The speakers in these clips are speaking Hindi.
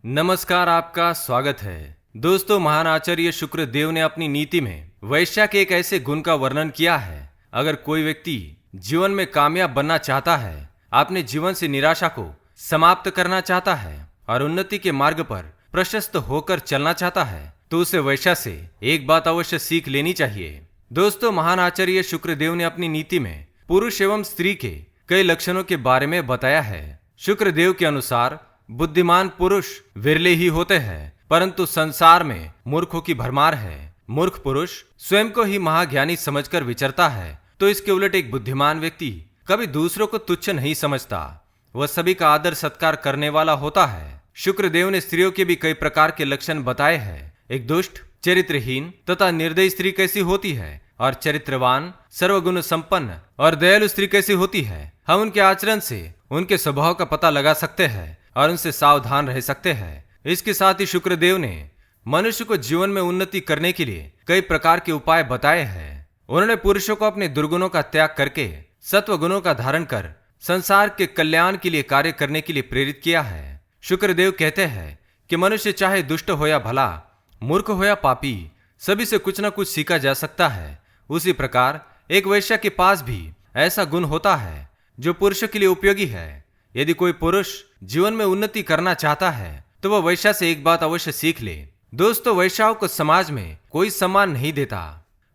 नमस्कार, आपका स्वागत है। दोस्तों, महान आचार्य शुक्रदेव ने अपनी नीति में वैश्या के एक ऐसे गुण का वर्णन किया है। अगर कोई व्यक्ति जीवन में कामयाब बनना चाहता है, अपने जीवन से निराशा को समाप्त करना चाहता है और उन्नति के मार्ग पर प्रशस्त होकर चलना चाहता है, तो उसे वैश्या से एक बात अवश्य सीख लेनी चाहिए। दोस्तों, महान आचार्य शुक्रदेव ने अपनी नीति में पुरुष एवं स्त्री के कई लक्षणों के बारे में बताया है। शुक्रदेव के अनुसार बुद्धिमान पुरुष विरले ही होते हैं, परंतु संसार में मूर्खों की भरमार है। मूर्ख पुरुष स्वयं को ही महाज्ञानी समझकर विचरता है, तो इसके उलट एक बुद्धिमान व्यक्ति कभी दूसरों को तुच्छ नहीं समझता, वह सभी का आदर सत्कार करने वाला होता है। शुक्रदेव ने स्त्रियों के भी कई प्रकार के लक्षण बताए हैं। एक दुष्ट, चरित्रहीन तथा निर्दयी स्त्री कैसी होती है और चरित्रवान, सर्वगुण संपन्न और दयालु स्त्री कैसी होती है, हम उनके आचरण से उनके स्वभाव का पता लगा सकते हैं और उनसे सावधान रह सकते हैं। इसके साथ ही शुक्रदेव ने मनुष्य को जीवन में उन्नति करने के लिए कई प्रकार के उपाय बताए हैं। उन्होंने पुरुषों को अपने दुर्गुणों का त्याग करके सत्व गुणों का धारण कर संसार के कल्याण के लिए कार्य करने के लिए प्रेरित किया है। शुक्रदेव कहते हैं कि मनुष्य चाहे दुष्ट हो या भला, मूर्ख हो या पापी, सभी से कुछ न कुछ सीखा जा सकता है। उसी प्रकार एक वैश्या के पास भी ऐसा गुण होता है जो पुरुषों के लिए उपयोगी है। यदि कोई पुरुष जीवन में उन्नति करना चाहता है, तो वह वैश्या से एक बात अवश्य सीख ले। दोस्तों, वैश्याओं को समाज में कोई सम्मान नहीं देता।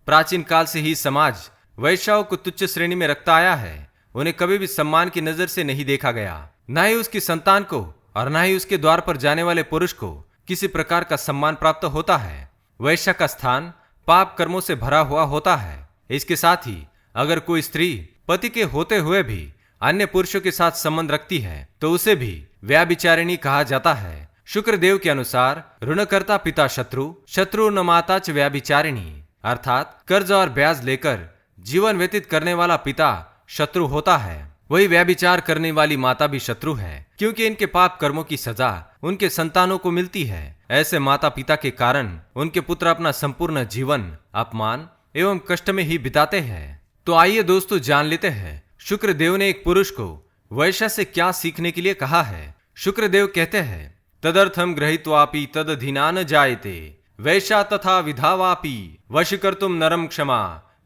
प्राचीन काल से ही समाज वैश्याओं को तुच्छ श्रेणी में रखता आया है। उन्हें कभी भी सम्मान की नजर से नहीं देखा गया। न ही उसकी संतान को और न ही उसके द्वार पर जाने वाले पुरुष को किसी प्रकार का सम्मान प्राप्त होता है। वैश्या का स्थान पाप कर्मों से भरा हुआ होता है। इसके साथ ही अगर कोई स्त्री पति के होते हुए भी अन्य पुरुषों के साथ संबंध रखती है, तो उसे भी व्यभिचारिणी कहा जाता है। शुक्रदेव के अनुसार ऋणकर्ता पिता शत्रु, शत्रु न माता च व्यभिचारिणी, अर्थात कर्ज और ब्याज लेकर जीवन व्यतीत करने वाला पिता शत्रु होता है, वही व्यभिचार करने वाली माता भी शत्रु है, क्योंकि इनके पाप कर्मों की सजा उनके संतानों को मिलती है। ऐसे माता पिता के कारण उनके पुत्र अपना संपूर्ण जीवन अपमान एवं कष्ट में ही बिताते हैं। तो आइए दोस्तों, जान लेते हैं शुक्रदेव ने एक पुरुष को वैश्या से क्या सीखने के लिए कहा है। शुक्रदेव कहते हैं, तदर्थम गृहीत्वापि तदधीनान जायते वैश्या तथा विधावापि वशीकर्तुम नरम क्षमा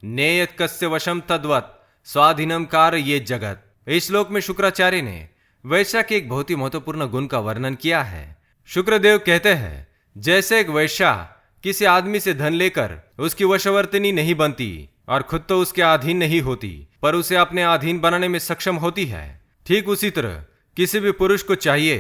नेयत कस्य वशम तद्वत् स्वाधीनम कार्य ये जगत। इस श्लोक में शुक्राचार्य ने वैश्या के एक बहुत ही महत्वपूर्ण गुण का वर्णन किया है। शुक्रदेव कहते हैं, जैसे एक वैश्या किसी आदमी से धन लेकर उसकी वशवर्तिनी नहीं बनती और खुद तो उसके अधीन नहीं होती, पर उसे अपने अधीन बनाने में सक्षम होती है, ठीक उसी तरह किसी भी पुरुष को चाहिए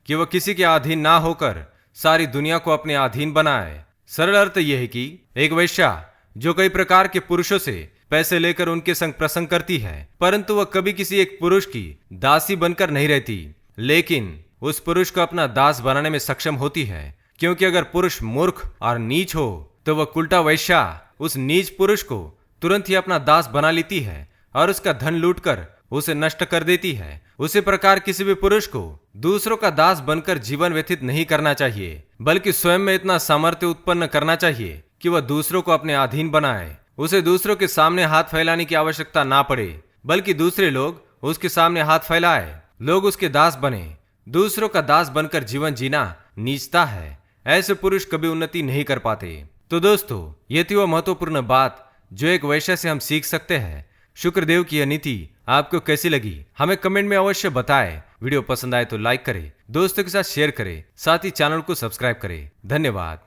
कि वह किसी के अधीन ना होकर सारी दुनिया को अपने अधीन बनाए। सरल अर्थ यह है कि एक वैश्या जो कई प्रकार के पुरुषों से पैसे लेकर उनके संग प्रसंग करती है, परंतु वह कभी किसी एक पुरुष की दासी बनकर नहीं रहती, लेकिन उस पुरुष को अपना दास बनाने में सक्षम होती है। क्योंकि अगर पुरुष मूर्ख और नीच हो, तो वह उल्टा वैश्या उस नीच पुरुष को तुरंत ही अपना दास बना लेती है और उसका धन लूटकर उसे नष्ट कर देती है। उसी प्रकार किसी भी पुरुष को दूसरों का दास बनकर जीवन व्यतीत नहीं करना चाहिए, बल्कि स्वयं में इतना सामर्थ्य उत्पन्न करना चाहिए कि वह दूसरों को अपने अधीन बनाए। उसे दूसरों के सामने हाथ फैलाने की आवश्यकता ना पड़े, बल्कि दूसरे लोग उसके सामने हाथ फैलाए, लोग उसके दास बने। दूसरों का दास बनकर जीवन जीना नीचता है। ऐसे पुरुष कभी उन्नति नहीं कर पाते। तो दोस्तों, ये थी वह महत्वपूर्ण बात जो एक वैश्या से हम सीख सकते हैं। शुक्रदेव की यह नीति आपको कैसी लगी, हमें कमेंट में अवश्य बताएं। वीडियो पसंद आए तो लाइक करें, दोस्तों के साथ शेयर करें, साथ ही चैनल को सब्सक्राइब करें। धन्यवाद।